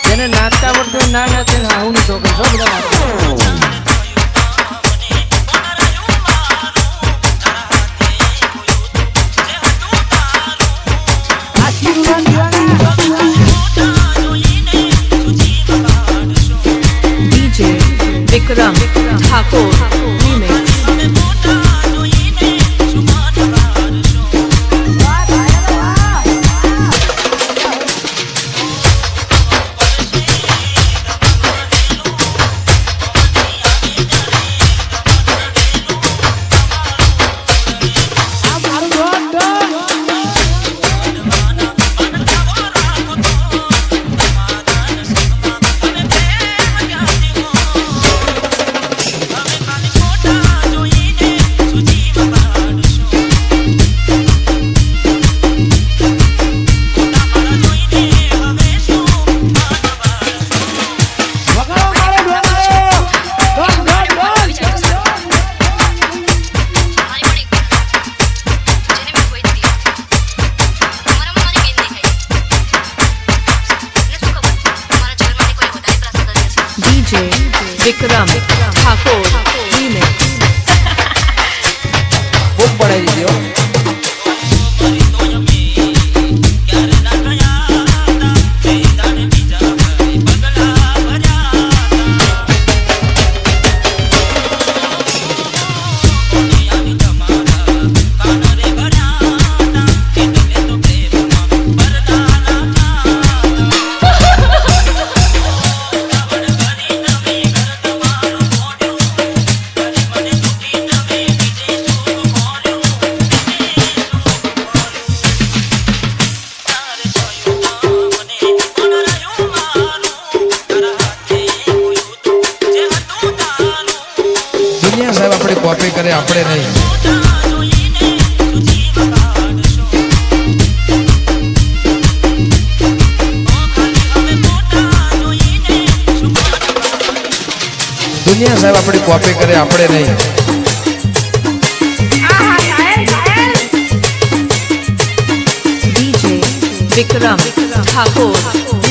જેને નાચતા આવડતું ના નાચે ને આવું તો બધા DJ Vikram Thakur Remix. DJ Vikram Thakur Remix. ખૂબ બનાવી દીધી હો. સાહેબ આપણે કોપી કરે આપણે નહીં. દુનિયા સાહેબ આપણે કોપી કરે આપણે નહીં. DJ Vikram Thakur